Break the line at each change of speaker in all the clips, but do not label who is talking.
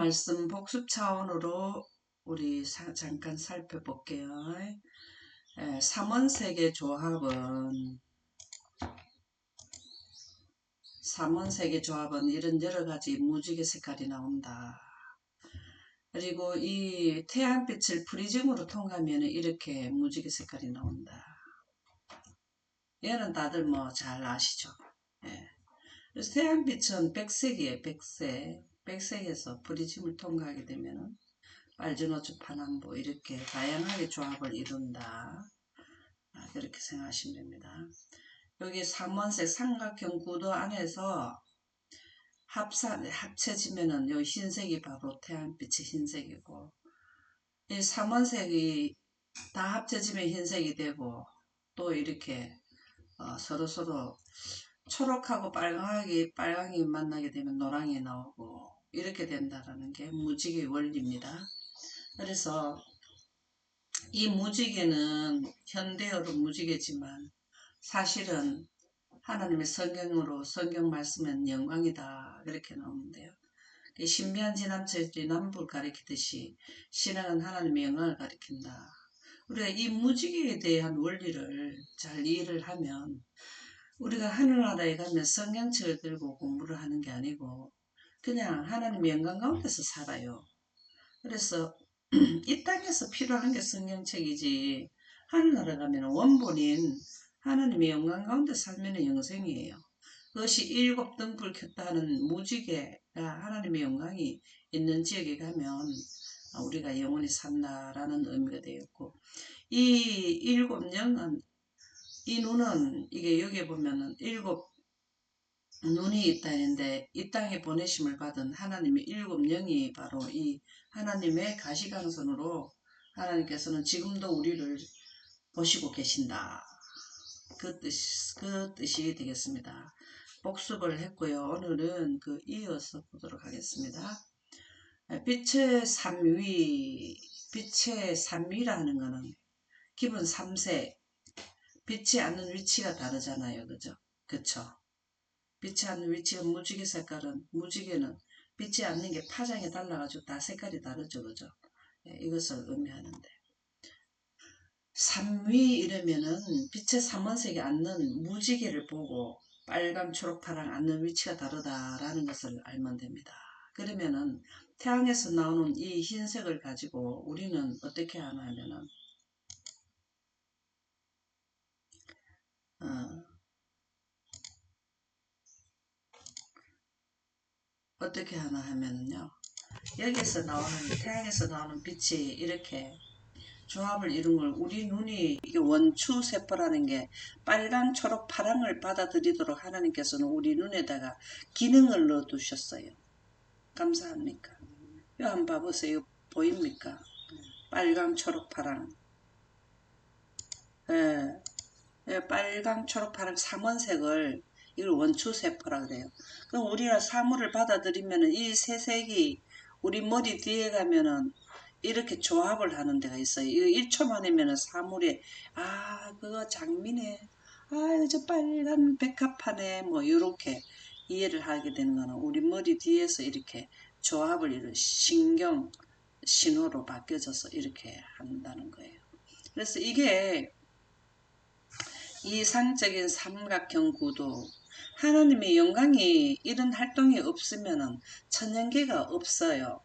말씀 복습 차원으로 우리 잠깐 살펴볼게요. 삼원색의 조합은 이런 여러가지 무지개 색깔이 나온다. 그리고 이 태양빛을 프리즘으로 통과하면 이렇게 무지개 색깔이 나온다. 얘는 다들 뭐 잘 아시죠? 그래서 태양빛은 백색이에요. 백색에서 프리즘을 통과하게 되면 빨주노초 파남보 이렇게 다양하게 조합을 이룬다. 그렇게 생각하시면 됩니다. 여기 삼원색 삼각형 구도 안에서 합쳐지면은 요 흰색이 바로 태양빛의 흰색이고, 이 삼원색이 다 합쳐지면 흰색이 되고, 또 이렇게 서로서로 초록하고 빨강이 만나게 되면 노랑이 나오고 이렇게 된다라는 게 무지개의 원리입니다. 그래서 이 무지개는 현대어로 무지개지만 사실은 하나님의 성경 말씀은 영광이다 그렇게 나오는데요. 신비한 지남체의 남북을 가리키듯이 신앙은 하나님의 영광을 가리킨다. 우리가 이 무지개에 대한 원리를 잘 이해를 하면 우리가 하늘나라에 가면 성경책을 들고 공부를 하는 게 아니고 그냥 하나님의 영광 가운데서 살아요. 그래서 이 땅에서 필요한 게 성경책이지 하늘나라 가면 원본인 하나님의 영광 가운데 살면 영생이에요. 그것이 일곱 등불 켰다 하는 무지개가 하나님의 영광이 있는 지역에 가면 우리가 영원히 산다라는 의미가 되었고, 이 일곱 영은, 이 눈은 이게 여기에 보면은 일곱 눈이 있다 했는데 이 땅에 보내심을 받은 하나님의 일곱 영이 바로 이 하나님의 가시광선으로 하나님께서는 지금도 우리를 보시고 계신다. 그 뜻이 되겠습니다. 복습을 했고요. 오늘은 이어서 보도록 하겠습니다. 빛의 삼위라는 것은 기본 삼색, 빛이 않는 위치가 다르잖아요. 그죠? 그쵸? 빛이 않는 위치가 무지개는 빛이 않는 게 파장이 달라가지고 다 색깔이 다르죠. 그죠? 이것을 의미하는데. 삼위 이러면은 빛의 삼원색이 않는 무지개를 보고 빨강, 초록, 파랑 않는 위치가 다르다라는 것을 알면 됩니다. 그러면은 태양에서 나오는 이 흰색을 가지고 우리는 어떻게 하나 하면은 어떻게 하나 하면은요. 여기서 나오는 태양에서 나오는 빛이 이렇게 조합을 이룬 걸 우리 눈이 이게 원추세포라는 게 빨강, 초록, 파랑을 받아들이도록 하나님께서는 우리 눈에다가 기능을 넣어 두셨어요. 감사합니까? 이거 한번 봐보세요. 보입니까? 빨강, 초록, 파랑. 빨강, 초록, 파랑 삼원색을 이걸 원추세포라 그래요. 그럼 우리가 사물을 받아들이면은 이 세 색이 우리 머리 뒤에 가면은 이렇게 조합을 하는 데가 있어요. 이거 1초 만이면은 사물에 그거 장미네. 저 빨간 백합화네. 뭐 이렇게 이해를 하게 되는 거는 우리 머리 뒤에서 이렇게 조합을 이룬 신경 신호로 바뀌어져서 이렇게 한다는 거예요. 그래서 이게 이상적인 삼각형 구도, 하나님의 영광이 이런 활동이 없으면 천연계가 없어요.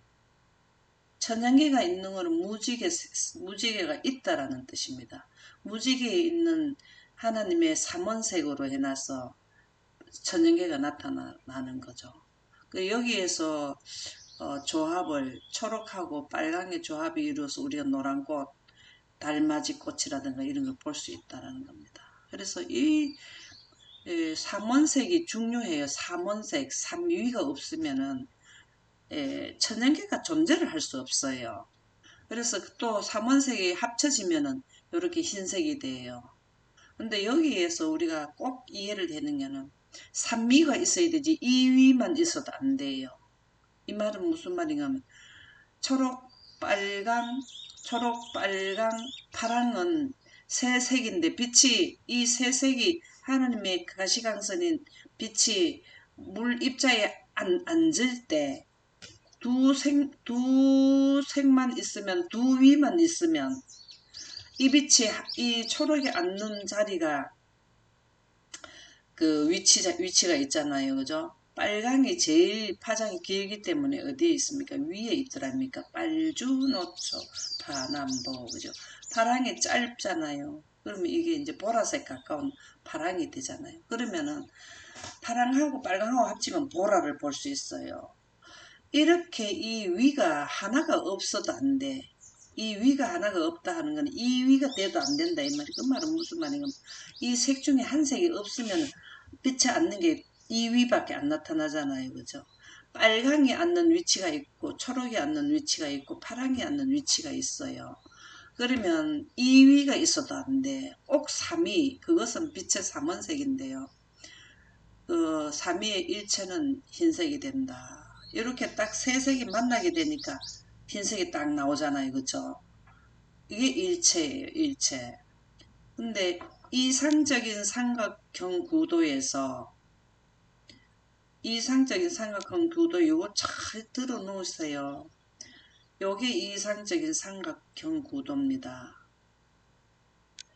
천연계가 있는 것은 무지개가 있다라는 뜻입니다. 무지개에 있는 하나님의 삼원색으로 해놔서 천연계가 나타나는 거죠. 여기에서 조합을 초록하고 빨강의 조합이 이루어서 우리가 노란 꽃, 달맞이 꽃이라든가 이런 걸 볼 수 있다는 겁니다. 그래서 이 삼원색이 중요해요. 삼원색, 삼위가 없으면은 천연계가 존재를 할 수 없어요. 그래서 또 삼원색이 합쳐지면은 이렇게 흰색이 돼요. 근데 여기에서 우리가 꼭 이해를 되는 게는 삼위가 있어야 되지 이위만 있어도 안 돼요. 이 말은 무슨 말인가 하면 초록, 빨강, 파랑은 세 색인데 이 세 색이 하나님의 가시광선인 빛이 물 입자에 앉을 때 두 색만 있으면, 두 위만 있으면 이 빛이, 이 초록이 앉는 자리가 그 위치가 있잖아요. 그죠? 빨강이 제일 파장이 길기 때문에 어디에 있습니까? 위에 있더랍니까? 빨주노초 파남보. 그죠? 파랑이 짧잖아요. 그러면 이게 이제 보라색 가까운 파랑이 되잖아요. 그러면은 파랑하고 빨강하고 합치면 보라를 볼 수 있어요. 이렇게 이 위가 하나가 없어도 안 돼. 이 위가 하나가 없다 하는 건 이 위가 돼도 안 된다 이 말이. 그 말은 무슨 말인가? 이 색 중에 한 색이 없으면 빛이 앉는 게 이 위밖에 안 나타나잖아요. 그죠? 빨강이 앉는 위치가 있고 초록이 앉는 위치가 있고 파랑이 앉는 위치가 있어요. 그러면 이 위가 있어도 안 돼. 꼭 3위, 그것은 빛의 삼원색인데요. 그 3위의 일체는 흰색이 된다. 이렇게 딱 세 색이 만나게 되니까 흰색이 딱 나오잖아요. 그쵸? 이게 일체예요. 일체. 근데 이상적인 삼각형 구도에서 이상적인 삼각형 구도 요거 잘 들어 놓으세요. 요게 이상적인 삼각형 구도입니다.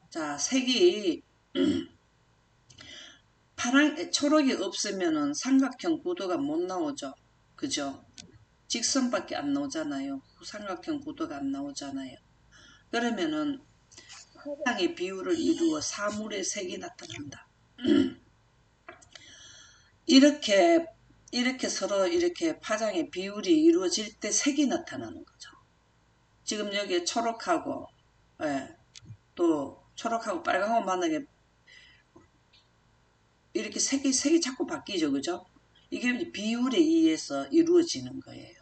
자, 색이 초록이 없으면은 삼각형 구도가 못 나오죠. 그죠? 직선밖에 안 나오잖아요. 삼각형 구도가 안 나오잖아요. 그러면은 파장의 비율을 이루어 사물의 색이 나타난다. 이렇게 서로 이렇게 파장의 비율이 이루어질 때 색이 나타나는 거죠. 지금 여기에 초록하고 예, 또 초록하고 빨강하고 만나게 이렇게 색이 자꾸 바뀌죠. 그죠? 이게 비율에 의해서 이루어지는 거예요.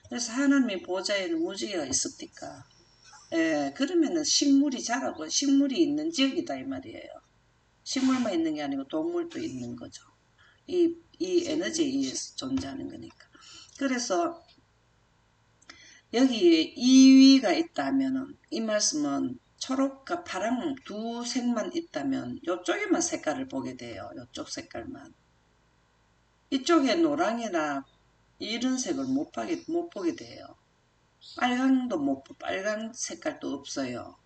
그래서 하나님의 보좌에는 무지개가 있습니까? 예, 그러면은 식물이 자라고 식물이 있는 지역이다 이 말이에요. 식물만 있는 게 아니고 동물도 있는 거죠. 이 에너지에 의해서 존재하는 거니까. 그래서 여기에 이위가 있다면은 이 말씀은 초록과 파랑 두 색만 있다면 이쪽에만 색깔을 보게 돼요. 이쪽 색깔만. 이쪽에 노랑이나 이런 색을 못 보게 돼요. 빨강도 못 보, 빨간 색깔도 없어요.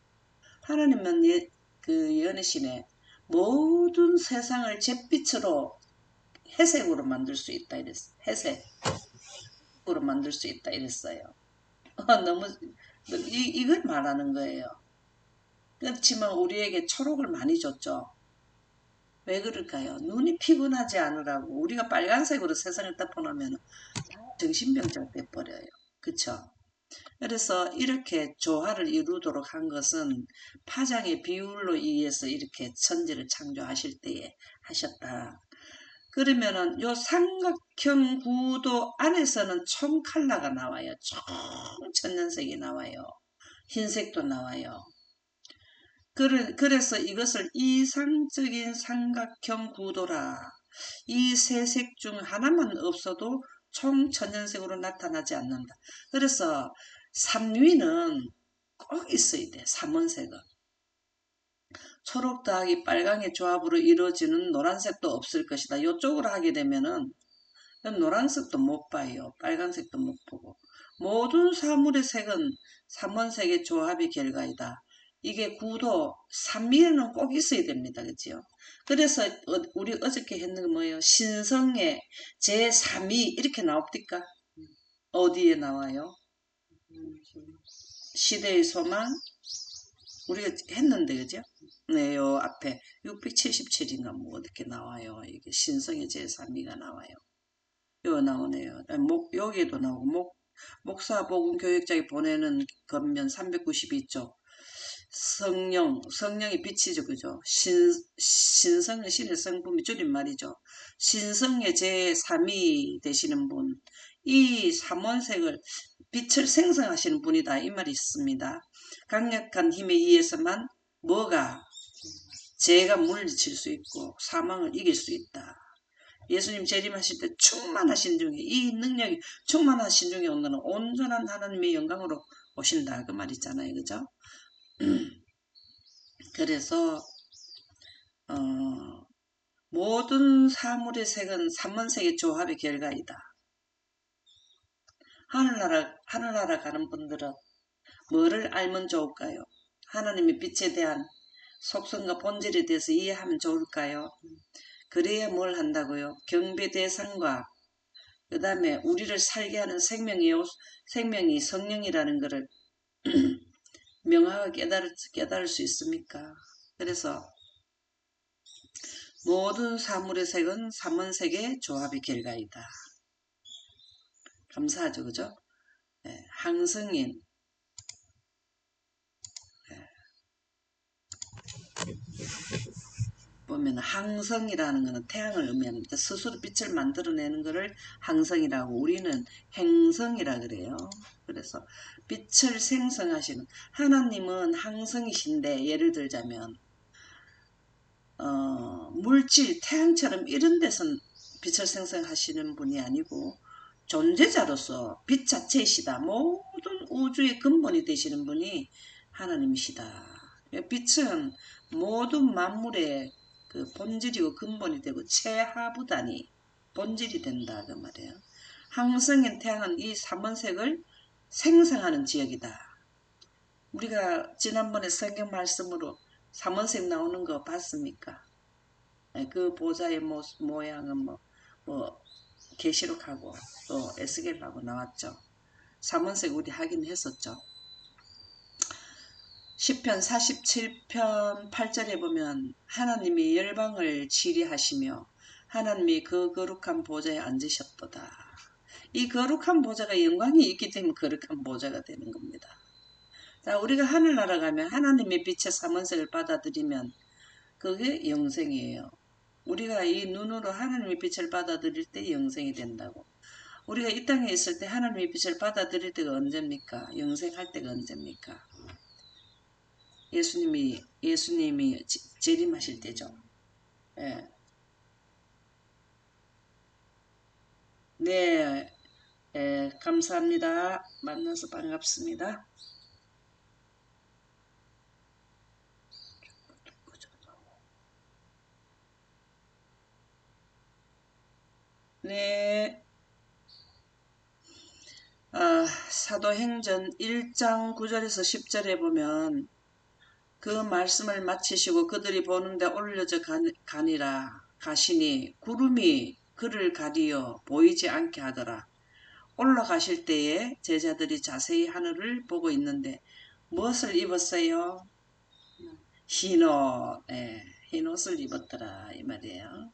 하나님은 그 예언이시네. 모든 세상을 잿빛으로 회색으로 만들 수 있다 이랬어. 회색으로 만들 수 있다 이랬어요. 너무 이걸 말하는 거예요. 그렇지만 우리에게 초록을 많이 줬죠. 왜 그럴까요? 눈이 피곤하지 않으라고. 우리가 빨간색으로 세상을 덮어놓으면 정신병자 돼버려요. 그쵸? 그래서 이렇게 조화를 이루도록 한 것은 파장의 비율로 의해서 이렇게 천지를 창조하실 때에 하셨다. 그러면은 요 삼각형 구도 안에서는 총 컬러가 나와요. 총 천연색이 나와요. 흰색도 나와요. 그래서 이것을 이상적인 삼각형 구도라. 이 세 색 중 하나만 없어도 총 천연색으로 나타나지 않는다. 그래서 3위는 꼭 있어야 돼. 삼원색은. 초록 더하기 빨강의 조합으로 이루어지는 노란색도 없을 것이다. 이쪽으로 하게 되면은 노란색도 못 봐요. 빨간색도 못 보고. 모든 사물의 색은 삼원색의 조합의 결과이다. 이게 구도 3위에는 꼭 있어야 됩니다. 그죠? 그래서 우리 어저께 했는 거 뭐예요? 신성의 제3위 이렇게 나옵니까? 어디에 나와요? 시대의 소망 우리가 했는데 그죠? 네, 요 앞에 677인가 뭐 어떻게 나와요? 이게 신성의 제3위가 나와요. 요 나오네요. 여기에도 나오고 목사 복음 교육자에 보내는 겉면 392쪽 성령이 빛이죠. 그죠? 신성은 신의 성품이 줄임말이죠. 신성의 제3위 되시는 분. 이 삼원색을 빛을 생성하시는 분이다. 이 말이 있습니다. 강력한 힘에 의해서만 뭐가 죄가 물리칠 수 있고 사망을 이길 수 있다. 예수님 재림하실 때 충만하신 중에 이 능력이 충만하신 중에 온다는 온전한 하나님의 영광으로 오신다. 그 말 있잖아요. 그죠? 그래서 모든 사물의 색은 삼원색의 조합의 결과이다. 하늘나라 가는 분들은 뭐를 알면 좋을까요? 하나님의 빛에 대한 속성과 본질에 대해서 이해하면 좋을까요? 그래야 뭘 한다고요? 경배 대상과 그 다음에 우리를 살게 하는 생명이 성령이라는 것을 명확하게 깨달을 수 있습니까? 그래서 모든 사물의 색은 삼원색의 조합의 결과이다. 감사하죠, 그죠? 네, 항성인. 네, 보면 항성이라는 것은 태양을 의미합니다. 스스로 빛을 만들어내는 것을 항성이라고, 우리는 행성이라 그래요. 그래서 빛을 생성하시는 하나님은 항성이신데, 예를 들자면 물질, 태양처럼 이런 데선 빛을 생성하시는 분이 아니고 존재자로서 빛 자체이시다. 모든 우주의 근본이 되시는 분이 하나님이시다. 빛은 모든 만물의 그 본질이고 근본이 되고 최하부단이 본질이 된다 그 말이에요. 항성인 태양은 이 삼원색을 생성하는 지역이다. 우리가 지난번에 성경 말씀으로 삼원색 나오는 거 봤습니까? 그 보좌의 모양은 뭐 계시록하고 또 에스겔하고 나왔죠. 삼원색 우리 하긴 했었죠. 시편 47편 8절에 보면 하나님이 열방을 치리하시며 하나님이 그 거룩한 보좌에 앉으셨도다. 이 거룩한 보좌가 영광이 있기 때문에 거룩한 보좌가 되는 겁니다. 자, 우리가 하늘나라 가면 하나님의 빛의 삼원색을 받아들이면 그게 영생이에요. 우리가 이 눈으로 하나님의 빛을 받아들일 때 영생이 된다고. 우리가 이 땅에 있을 때 하나님의 빛을 받아들일 때가 언제입니까? 영생할 때가 언제입니까? 예수님이 재림하실 때죠. 예. 네, 감사합니다. 만나서 반갑습니다. 네. 사도행전 1장 9절에서 10절에 보면 그 말씀을 마치시고 그들이 보는데 올려져 가시니 구름이 그를 가리어 보이지 않게 하더라. 올라가실 때에 제자들이 자세히 하늘을 보고 있는데 무엇을 입었어요? 흰옷, 흰옷을 입었더라 이 말이에요.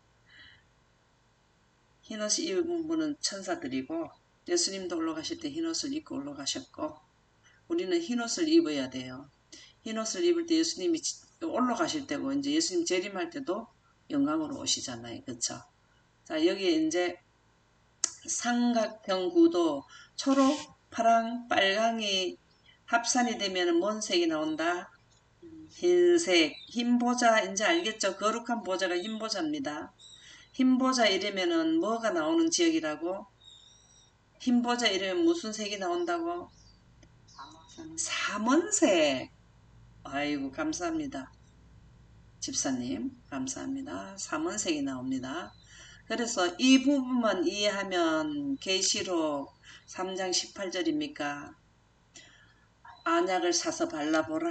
흰옷을 입은 분은 천사들이고 예수님도 올라가실 때 흰옷을 입고 올라가셨고 우리는 흰옷을 입어야 돼요. 흰옷을 입을 때 예수님이 올라가실 때고 이제 예수님 재림할 때도 영광으로 오시잖아요. 그쵸? 자, 여기에 이제 삼각형 구도 초록, 파랑, 빨강이 합산이 되면 뭔 색이 나온다? 흰색, 흰 보자, 이제 알겠죠? 거룩한 보자가 흰 보자입니다. 흰 보자 이러면은 뭐가 나오는 지역이라고? 흰 보자 이러면 무슨 색이 나온다고? 삼원색. 아이고, 감사합니다. 집사님, 감사합니다. 삼원색이 나옵니다. 그래서 이 부분만 이해하면 계시록 3장 18절입니까? 안약을 사서 발라보라.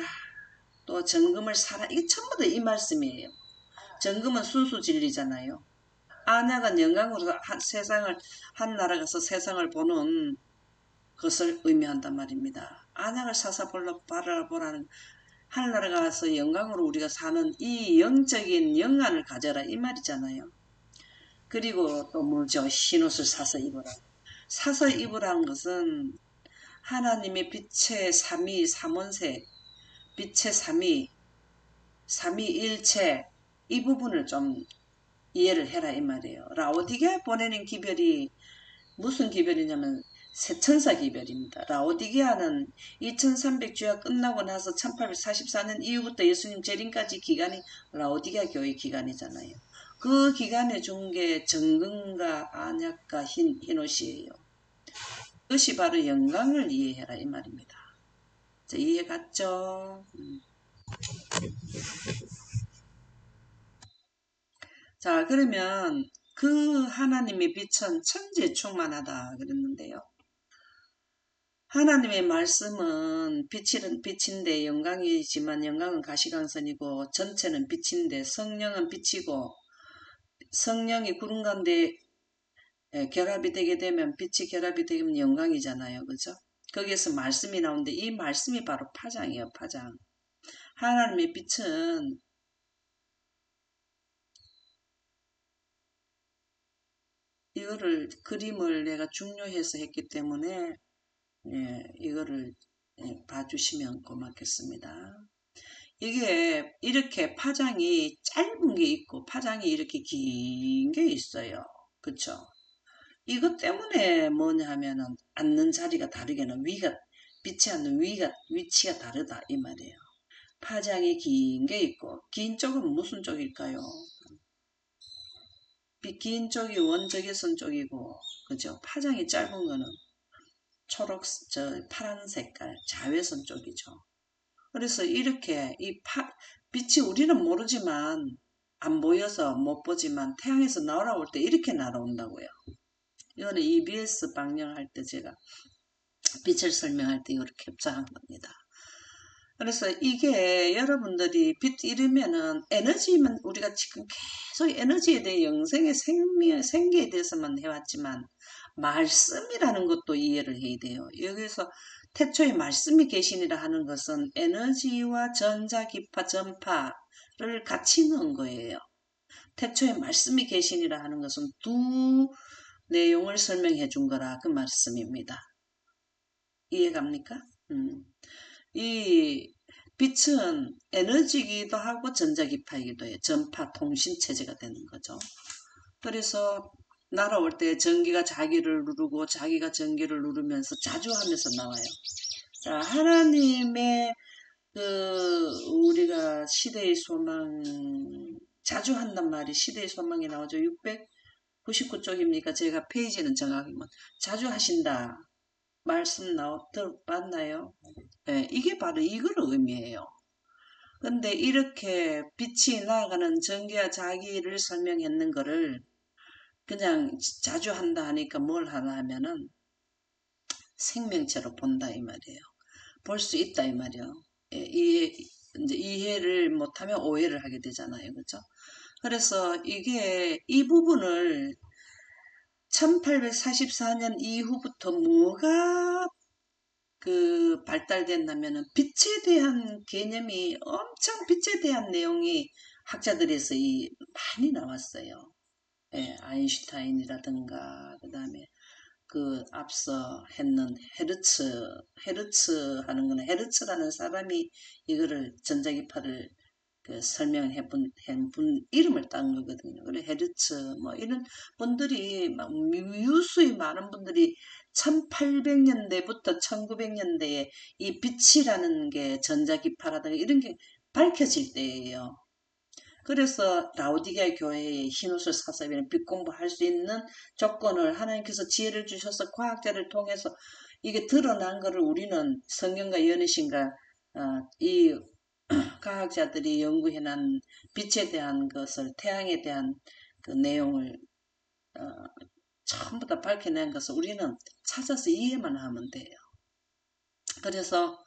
또 정금을 사라. 이게 전부 다 이 말씀이에요. 정금은 순수 진리잖아요. 안약은 영광으로 한 나라 가서 세상을 보는 것을 의미한단 말입니다. 안약을 사서 발라보라는 하늘나라 가서 영광으로 우리가 사는 이 영적인 영안을 가져라 이 말이잖아요. 그리고 또 뭐죠? 흰옷을 사서 입어라. 사서 입으라는 것은 하나님의 빛의 삼위 삼원색, 빛의 삼위일체 이 부분을 좀 이해를 해라 이 말이에요. 라오디게아 보내는 기별이 무슨 기별이냐면 세천사 기별입니다. 라오디게아는 2300주야 끝나고 나서 1844년 이후부터 예수님 재림까지 기간이 라오디게아 교회 기간이잖아요. 그 기간에 준 게 정금과 안약과 흰옷이에요. 그것이 바로 영광을 이해해라 이 말입니다. 자, 이해 갔죠? 자, 그러면 그 하나님의 빛은 천지에 충만하다 그랬는데요. 하나님의 말씀은 빛은 빛인데 영광이지만 영광은 가시광선이고 전체는 빛인데 성령은 빛이고 성령이 구름 가운데 결합이 되게 되면 빛이 결합이 되면 영광이잖아요. 그죠? 거기에서 말씀이 나오는데 이 말씀이 바로 파장이에요. 파장. 하나님의 빛은 이거를 그림을 내가 중요해서 했기 때문에 이거를 봐주시면 고맙겠습니다. 이게 이렇게 파장이 짧은 게 있고 파장이 이렇게 긴 게 있어요. 그쵸? 이것 때문에 뭐냐 하면은 앉는 자리가 다르게는 빛이 앉는 위치가 다르다 이 말이에요. 파장이 긴 게 있고 긴 쪽은 무슨 쪽일까요? 긴 쪽이 원적외선 쪽이고 그죠? 파장이 짧은 거는 파란 색깔 자외선 쪽이죠. 그래서 이렇게 빛이 우리는 모르지만 안 보여서 못 보지만 태양에서 날아올 때 이렇게 날아온다고요. 이거는 EBS 방영할 때 제가 빛을 설명할 때 이렇게 캡처한 겁니다. 그래서 이게 여러분들이 빛 이르면은 에너지만 우리가 지금 계속 에너지에 대해 영생의 생기에 대해서만 해왔지만 말씀이라는 것도 이해를 해야 돼요. 여기서 태초에 말씀이 계시니라 하는 것은 에너지와 전자, 기파, 전파를 같이 넣은 거예요. 태초에 말씀이 계시니라 하는 것은 두 내용을 설명해 준 거라 그 말씀입니다. 이해갑니까? 이 빛은 에너지이기도 하고 전자기파이기도 해요. 전파 통신체제가 되는 거죠. 그래서 날아올 때 전기가 자기를 누르고 자기가 전기를 누르면서 자주 하면서 나와요. 자, 하나님의 우리가 시대의 소망 자주 한단 말이 시대의 소망이 나오죠. 699쪽입니까? 제가 페이지는 정확히 자주 하신다. 말씀 맞나요? 네, 이게 바로 이걸 의미해요. 근데 이렇게 빛이 나아가는 전기와 자기를 설명했는 거를 그냥 자주 한다 하니까 뭘 하나 하면은 생명체로 본다 이 말이에요. 볼 수 있다 이 말이에요. 이제 이해를 못하면 오해를 하게 되잖아요. 그죠? 그래서 이 부분을 1844년 이후부터 뭐가 발달된다면은 빛에 대한 개념이 엄청 빛에 대한 내용이 학자들에서 많이 나왔어요. 예, 아인슈타인이라든가 그다음에 앞서 했는 헤르츠 하는 거는 헤르츠라는 사람이 이거를 전자기파를 설명해 분 이름을 딴 거거든요. 그래 헤르츠 뭐 이런 분들이 막 유수히 많은 분들이 1800년대부터 1900년대에 이 빛이라는 게 전자기파라든가 이런 게 밝혀질 때예요. 그래서 라오디게아 교회에 흰옷을 사서 빛 공부할 수 있는 조건을 하나님께서 지혜를 주셔서 과학자를 통해서 이게 드러난 것을 우리는 성경과 연애신과 이 과학자들이 연구해낸 빛에 대한 것을 태양에 대한 그 내용을 어, 전부 다 밝혀낸 것을 우리는 찾아서 이해만 하면 돼요. 그래서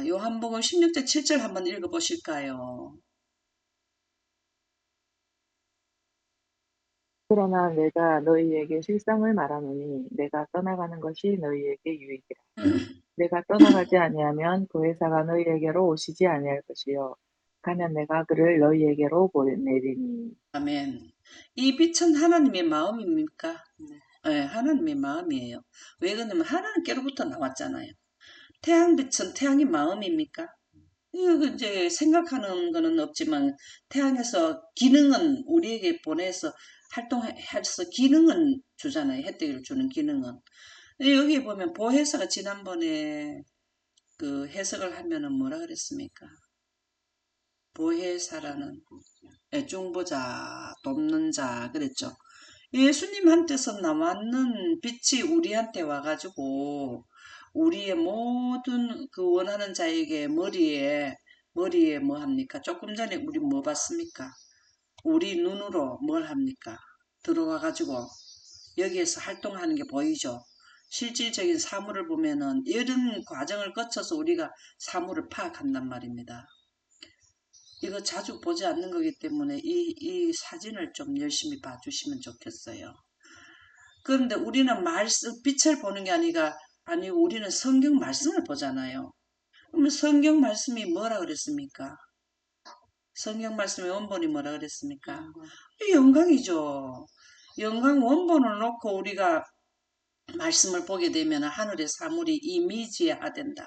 요한복음 16장 7절 한번 읽어보실까요?
그러나 내가 너희에게 실상을 말하노니 내가 떠나가는 것이 너희에게 유익이라. 내가 떠나가지 아니하면 보혜사가 너희에게로 오시지 아니할 것이요 가면 내가 그를 너희에게로 보내리니.
아멘. 이 빛은 하나님의 마음입니까? 네, 하나님의 마음이에요. 왜 그러냐면 하나님께로부터 나왔잖아요. 태양빛은 태양의 마음입니까? 이거 이제 생각하는 거는 없지만 태양에서 기능은 우리에게 보내서 활동해서 기능은 주잖아요. 혜택을 주는 기능은. 여기 보면 보혜사가 지난번에 해석을 하면은 뭐라 그랬습니까? 보혜사라는 중보자, 돕는 자 그랬죠. 예수님한테서 나왔는 빛이 우리한테 와가지고 우리의 모든 원하는 자에게 머리에 뭐 합니까? 조금 전에 우리 뭐 봤습니까? 우리 눈으로 뭘 합니까? 들어와가지고 여기에서 활동하는 게 보이죠? 실질적인 사물을 보면은 이런 과정을 거쳐서 우리가 사물을 파악한단 말입니다. 이거 자주 보지 않는 거기 때문에 이 사진을 좀 열심히 봐주시면 좋겠어요. 그런데 우리는 빛을 보는 게 아니고 우리는 성경 말씀을 보잖아요. 그러면 성경 말씀이 뭐라 그랬습니까? 성경 말씀의 원본이 뭐라 그랬습니까? 영광이죠. 영광 원본을 놓고 우리가 말씀을 보게 되면 하늘의 사물이 이미지화된다.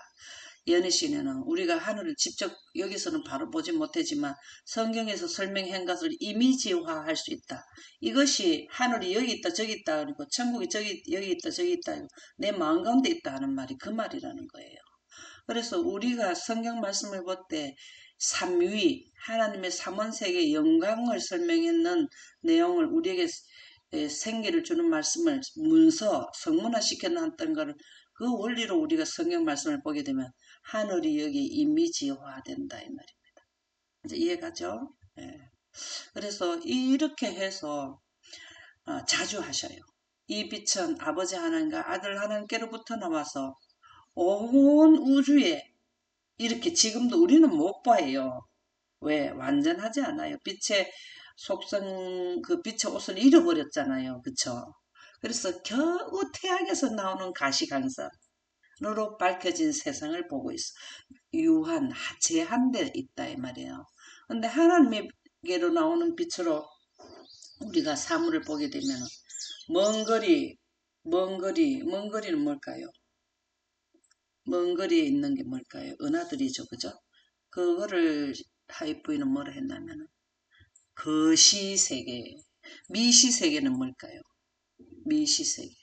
연희씨는 우리가 하늘을 직접 여기서는 바로 보지 못하지만 성경에서 설명한 것을 이미지화할 수 있다. 이것이 하늘이 여기 있다 저기 있다 그리고 천국이 여기 있다 저기 있다 내 마음 가운데 있다 하는 말이 그 말이라는 거예요. 그래서 우리가 성경 말씀을 볼 때 삼위 하나님의 삼원세계의 영광을 설명했는 내용을 우리에게 생기를 주는 말씀을 문서 성문화시켜놨던 것을 그 원리로 우리가 성경 말씀을 보게 되면 하늘이 여기 이미지화된다 이 말입니다. 이제 이해가죠? 예. 그래서 이렇게 해서 자주 하셔요. 이 빛은 아버지 하나님과 아들 하나님께로부터 나와서 온 우주에 이렇게 지금도 우리는 못 봐요. 왜? 완전하지 않아요. 빛의 속성, 그 빛의 옷을 잃어버렸잖아요. 그쵸? 그래서 겨우 태양에서 나오는 가시광선으로 밝혀진 세상을 보고 있어. 제한돼 있다 이 말이에요. 근데 하나님께로 나오는 빛으로 우리가 사물을 보게 되면 먼 거리는 뭘까요? 먼 거리에 있는 게 뭘까요? 은하들이죠. 그죠? 그거를 하이프이는 뭐라 했냐면 거시세계, 미시세계는 뭘까요? 미시세계,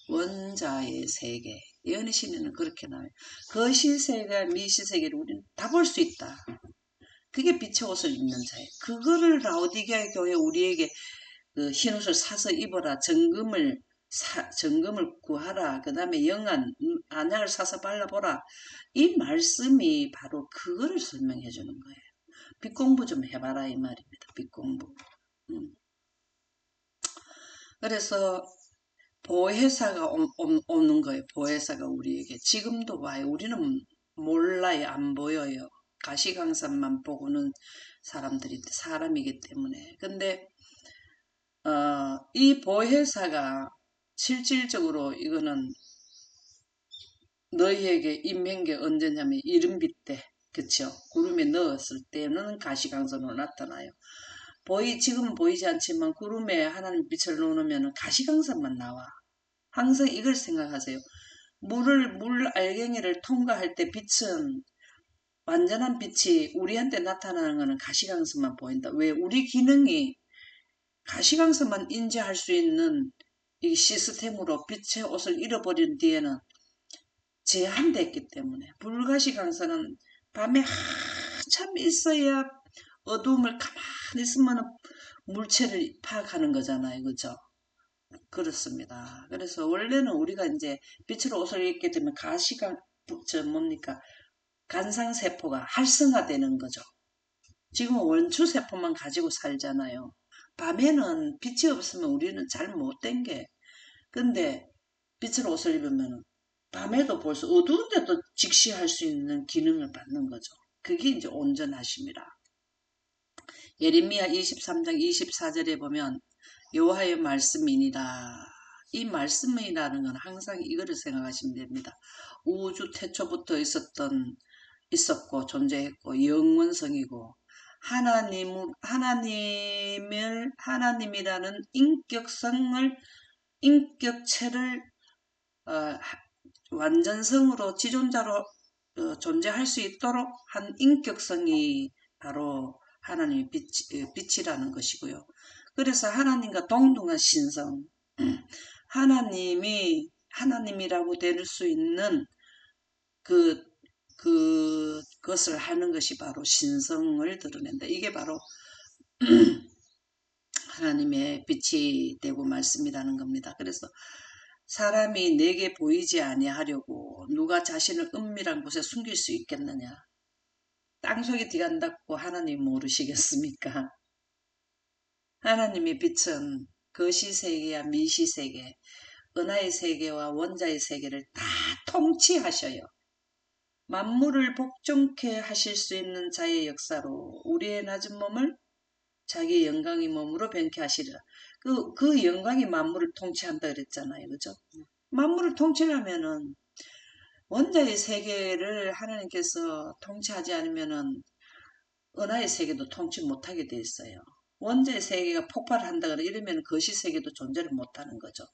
원자의 세계. 연희신에는 그렇게 나와요. 거시세계와 미시세계를 우리는 다 볼 수 있다. 그게 빛의 옷을 입는 자예요. 그거를 라오디게아 교회 우리에게 그 흰옷을 사서 입어라. 정금을 구하라. 그 다음에 영한 안약을 사서 발라보라. 이 말씀이 바로 그거를 설명해 주는 거예요. 빛 공부 좀 해봐라 이 말입니다. 빛 공부. 그래서 보혜사가 오는 거예요. 보혜사가 우리에게. 지금도 와요. 우리는 몰라요. 안 보여요. 가시광선만 보고는 사람이기 때문에. 근데 이 보혜사가 실질적으로 이거는 너희에게 임한 게 언제냐면 이른빛 때, 그쵸? 구름에 넣었을 때는 가시광선으로 나타나요. 지금은 보이지 않지만 구름에 하나님 빛을 넣으면 가시광선만 나와. 항상 이걸 생각하세요. 물 알갱이를 통과할 때 빛은 완전한 빛이 우리한테 나타나는 것은 가시광선만 보인다. 왜? 우리 기능이 가시광선만 인지할 수 있는 이 시스템으로 빛의 옷을 잃어버린 뒤에는 제한됐기 때문에 불가시광선은 밤에 한참 있어야 어두움을 가만히 있으면 물체를 파악하는 거잖아요. 그죠? 그렇습니다. 그래서 원래는 우리가 이제 빛으로 옷을 입게 되면 뭡니까? 간상세포가 활성화되는 거죠. 지금은 원추세포만 가지고 살잖아요. 밤에는 빛이 없으면 우리는 잘 못 된 게. 근데 빛으로 옷을 입으면 밤에도 벌써 어두운데도 직시할 수 있는 기능을 받는 거죠. 그게 이제 온전하심이라. 예레미야 23장 24절에 보면 여호와의 말씀이니라. 이 말씀이라는 건 항상 이거를 생각하시면 됩니다. 우주 태초부터 있었고 존재했고 영원성이고 하나님이라는 인격체를 완전성으로 지존자로 존재할 수 있도록 한 인격성이 바로 하나님의 빛이라는 것이고요. 그래서 하나님과 동등한 신성, 하나님이라고 될 수 있는 그것을 하는 것이 바로 신성을 드러낸다. 이게 바로 하나님의 빛이 되고 말씀이라는 겁니다. 그래서 사람이 내게 보이지 아니하려고 누가 자신을 은밀한 곳에 숨길 수 있겠느냐. 땅속에 들어간다고 하나님 모르시겠습니까? 하나님의 빛은 거시세계야 미시세계 은하의 세계와 원자의 세계를 다 통치하셔요. 만물을 복종케 하실 수 있는 자의 역사로 우리의 낮은 몸을 자기의 영광의 몸으로 변케 하시리라. 그 영광이 만물을 통치한다 그랬잖아요. 그죠? 만물을 통치하면은 원자의 세계를 하나님께서 통치하지 않으면은 은하의 세계도 통치 못하게 돼 있어요. 원자의 세계가 폭발한다 그래 이러면 거시 세계도 존재를 못하는 거죠.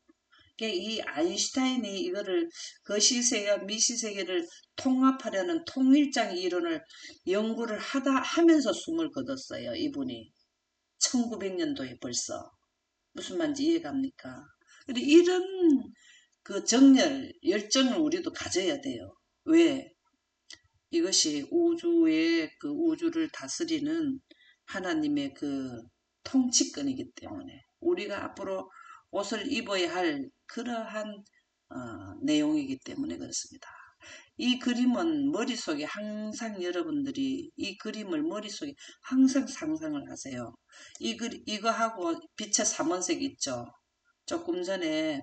이 아인슈타인이 이거를 거시세계와 미시세계를 통합하려는 통일장 이론을 연구를 하면서 숨을 거뒀어요. 이분이 1900년도에 벌써 무슨 말인지 이해갑니까? 근데 이런 그 정열, 열정을 우리도 가져야 돼요. 왜? 이것이 우주의 그 우주를 다스리는 하나님의 그 통치권이기 때문에 우리가 앞으로 옷을 입어야 할 그러한 내용이기 때문에 그렇습니다. 이 그림은 머릿속에 항상 여러분들이 이 그림을 머릿속에 항상 상상을 하세요. 이거하고 빛의 삼원색 있죠. 조금 전에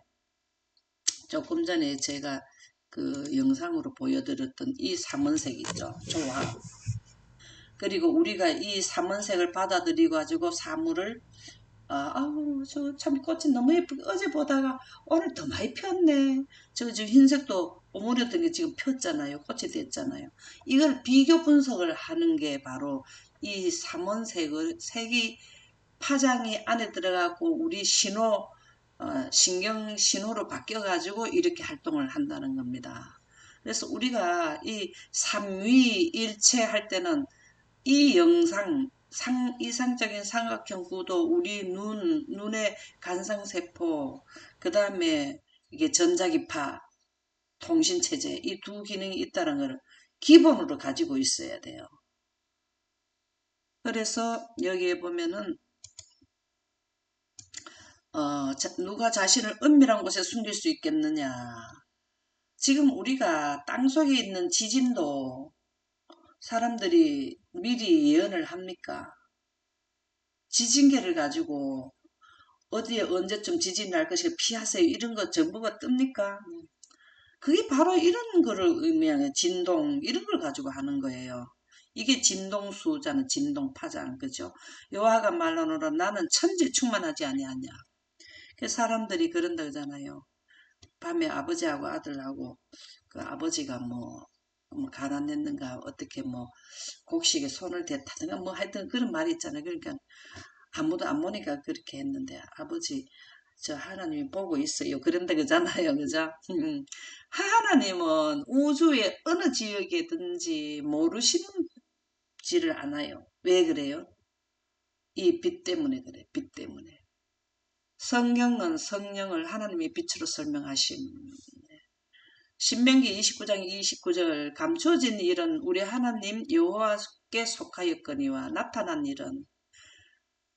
제가 그 영상으로 보여드렸던 이 삼원색 있죠. 조화. 그리고 우리가 이 삼원색을 받아들여 가지고 사물을 아우 저 참 꽃이 너무 예쁘게 어제 보다가 오늘 더 많이 폈네. 저 흰색도 오므렸던 게 지금 폈잖아요. 꽃이 됐잖아요. 이걸 비교 분석을 하는 게 바로 이 삼원색을 색이 파장이 안에 들어가고 우리 신경 신호로 바뀌어 가지고 이렇게 활동을 한다는 겁니다. 그래서 우리가 이 삼위일체 할 때는 이 영상, 이상적인 삼각형 구도, 우리 눈의 간상세포, 그 다음에 이게 전자기파, 통신체제, 이 두 기능이 있다는 걸 기본으로 가지고 있어야 돼요. 그래서 여기에 보면은, 누가 자신을 은밀한 곳에 숨길 수 있겠느냐. 지금 우리가 땅속에 있는 지진도 사람들이 미리 예언을 합니까? 지진계를 가지고 어디에 언제쯤 지진이 날 것을 피하세요. 이런 거 정보가 뜹니까? 그게 바로 이런 거를 의미하는 진동, 이런 걸 가지고 하는 거예요. 이게 진동수잖아, 진동파장, 그죠? 여호와가 말하노라 나는 천지 충만하지 아니하냐. 그 사람들이 그런다 그러잖아요. 밤에 아버지하고 아들하고 그 아버지가 뭐 가난했는가 어떻게 뭐 곡식에 손을 댔다든가 뭐 하여튼 그런 말이 있잖아요. 그러니까 아무도 안 보니까 그렇게 했는데 아버지 저 하나님이 보고 있어요. 그런다 그잖아요. 그죠? 하나님은 우주의 어느 지역이든지 모르시지를 않아요. 왜 그래요? 이 빛 때문에 그래. 빛 때문에. 성경은 성령을 하나님의 빛으로 설명하심. 신명기 29장 29절 감춰진 일은 우리 하나님 여호와께 속하였거니와 나타난 일은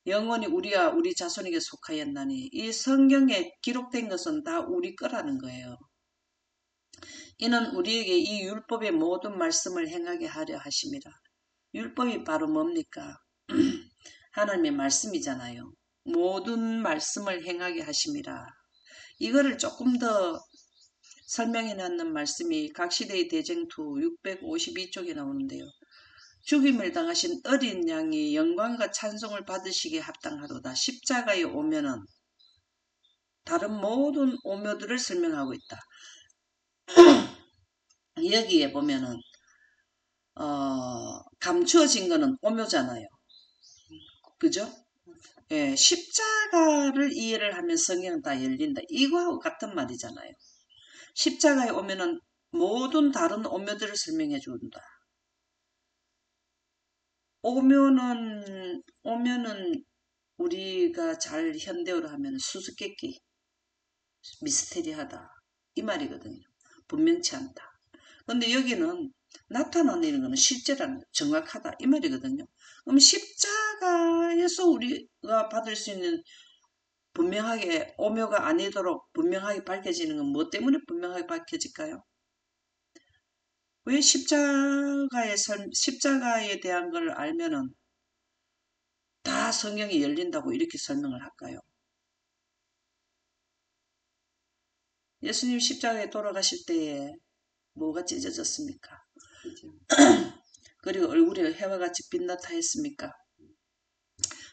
영원히 우리와 우리 자손에게 속하였나니 이 성경에 기록된 것은 다 우리 거라는 거예요. 이는 우리에게 이 율법의 모든 말씀을 행하게 하려 하심이라. 율법이 바로 뭡니까? 하나님의 말씀이잖아요. 모든 말씀을 행하게 하심이라. 이거를 조금 더 설명해 놨는 말씀이 각시대의 대쟁투 652쪽에 나오는데요. 죽임을 당하신 어린 양이 영광과 찬송을 받으시기에 합당하도다. 십자가에 오면은 다른 모든 오묘들을 설명하고 있다. 여기에 보면은 감추어진 거는 오묘잖아요. 그죠? 예, 십자가를 이해를 하면 성경은 다 열린다. 이거하고 같은 말이잖아요. 십자가에 오면은 모든 다른 오묘들을 설명해 준다. 오면은 우리가 잘 현대어로 하면 수수께끼, 미스테리하다 이 말이거든요. 분명치 않다. 근데 여기는 나타나는 거는 실제라는 정확하다 이 말이거든요. 그럼 십자가에서 우리가 받을 수 있는 분명하게 오묘가 아니도록 분명하게 밝혀지는 건 뭐 때문에 분명하게 밝혀질까요? 왜 십자가에 대한 걸 알면은 다 성경이 열린다고 이렇게 설명을 할까요? 예수님 십자가에 돌아가실 때에 뭐가 찢어졌습니까?
그죠.
그리고 얼굴에 해와 같이 빛나타 했습니까?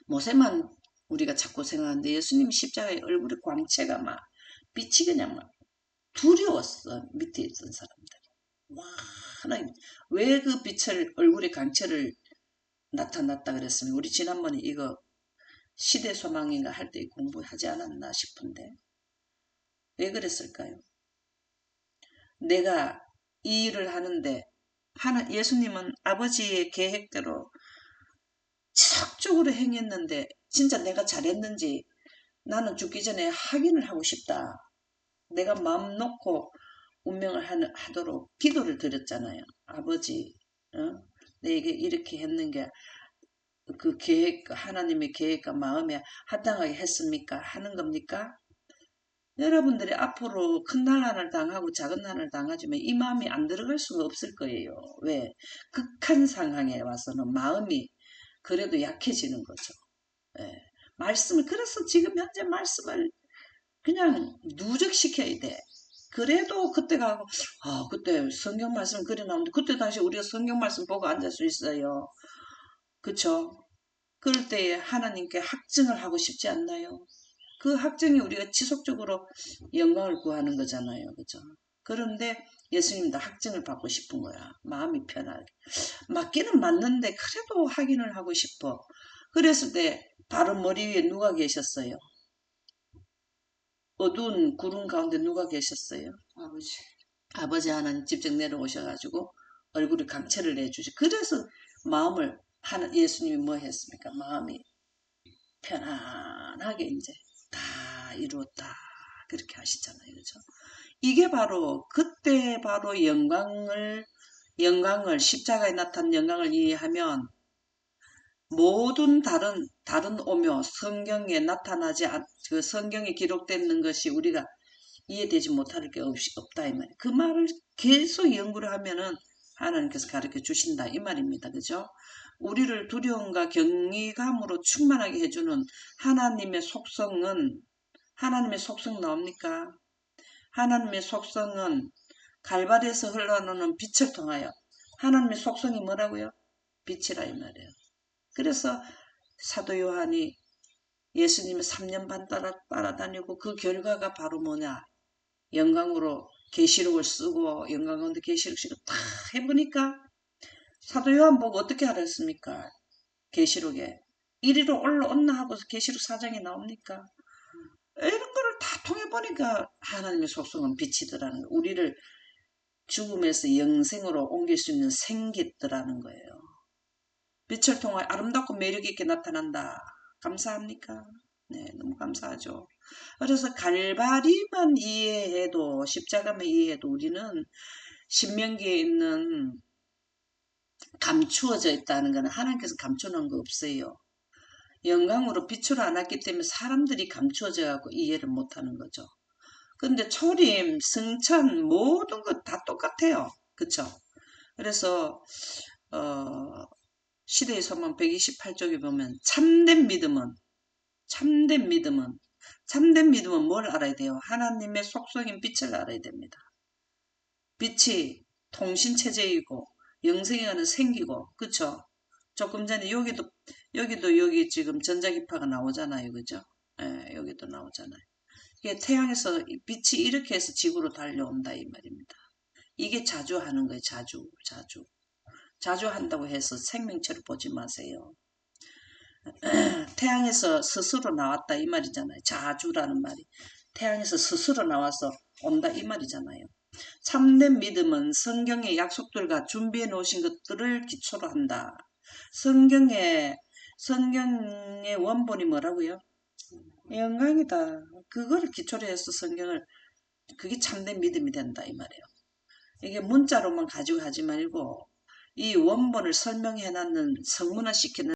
모세만 우리가 자꾸 생각하는데 예수님 십자가에 얼굴에 광채가 막 빛이 그냥 막 두려웠어. 밑에 있던 사람들이. 와, 하나님 왜 그 빛을 얼굴에 광채를 나타났다 그랬습니까? 우리 지난번에 이거 시대소망인가 할 때 공부하지 않았나 싶은데 왜 그랬을까요? 내가 이 일을 하는데 예수님은 아버지의 계획대로 지속적으로 행했는데 진짜 내가 잘했는지 나는 죽기 전에 확인을 하고 싶다. 내가 마음 놓고 운명을 하도록 기도를 드렸잖아요. 아버지, 어? 내게 이렇게 했는 게 그 계획, 하나님의 계획과 마음에 합당하게 했습니까? 하는 겁니까? 여러분들이 앞으로 큰 난란을 당하고 작은 난을 당하지만 이 마음이 안 들어갈 수가 없을 거예요. 왜? 극한 상황에 와서는 마음이 그래도 약해지는 거죠. 예. 말씀을, 그래서 지금 현재 말씀을 그냥 누적시켜야 돼. 그래도 그때 가고, 그때 성경 말씀 그래 나오는데, 그때 당시 우리가 성경 말씀 보고 앉을 수 있어요. 그쵸? 그럴 때에 하나님께 학증을 하고 싶지 않나요? 그 학증이 우리가 지속적으로 영광을 구하는 거잖아요. 그죠? 그런데 예수님도 학증을 받고 싶은 거야. 마음이 편하게. 맞기는 맞는데 그래도 확인을 하고 싶어. 그랬을 때 바로 머리 위에 누가 계셨어요? 어두운 구름 가운데 누가 계셨어요?
아버지.
아버지 하나님 직접 내려오셔가지고 얼굴에 강체를 내주시. 그래서 마음을 예수님이 뭐 했습니까? 마음이 편안하게 이제 다 이루었다. 그렇게 하시잖아요. 그죠? 이게 바로 그때 바로 영광을 십자가에 나타난 영광을 이해하면 모든 다른 오며 성경에 나타나지 그 성경에 기록되는 것이 우리가 이해되지 못할 게 없다 이 말이에요. 그 말을 계속 연구를 하면은 하나님께서 가르쳐 주신다 이 말입니다. 그죠? 우리를 두려움과 경외감으로 충만하게 해주는 하나님의 속성 나옵니까? 하나님의 속성은 갈발에서 흘러나오는 빛을 통하여 하나님의 속성이 뭐라고요? 빛이라 이 말이에요. 그래서 사도 요한이 예수님을 3년 반 따라다니고 그 결과가 바로 뭐냐? 영광으로 계시록을 쓰고 영광 가운데 계시록 쓰고 다 해보니까 사도 요한 보고 어떻게 알았습니까? 계시록에 이리로 올라온나 하고 계시록 4장에 나옵니까? 이런 거를 다 통해보니까 하나님의 속성은 빛이더라는 거예요. 우리를 죽음에서 영생으로 옮길 수 있는 생기더라는 거예요. 빛을 통해 아름답고 매력있게 나타난다. 감사합니까? 네, 너무 감사하죠. 그래서 갈바리만 이해해도, 십자가만 이해해도 우리는 신명기에 있는 감추어져 있다는 것은 하나님께서 감춰놓은 거 없어요. 영광으로 빛으로 안 왔기 때문에 사람들이 감추어져 갖고 이해를 못하는 거죠. 근데 초림, 승천 모든 것 다 똑같아요. 그쵸? 그래서 시대의 소망 128쪽에 보면 참된 믿음은 뭘 알아야 돼요? 하나님의 속성인 빛을 알아야 됩니다. 빛이 통신체제이고 영생에 가는 생기고 그쵸? 조금 전에 여기 지금 전자기파가 나오잖아요. 그죠? 예, 여기도 나오잖아요. 이게 태양에서 빛이 이렇게 해서 지구로 달려온다 이 말입니다. 이게 자주 하는 거예요. 자주 한다고 해서 생명체를 보지 마세요. 태양에서 스스로 나왔다 이 말이잖아요. 자주라는 말이. 태양에서 스스로 나와서 온다 이 말이잖아요. 참된 믿음은 성경의 약속들과 준비해 놓으신 것들을 기초로 한다. 성경의 원본이 뭐라고요? 영광이다. 그거를 기초로 해서 그게 참된 믿음이 된다 이 말이에요. 이게 문자로만 가지고 하지 말고 이 원본을 설명해 놨는 성문화 시키는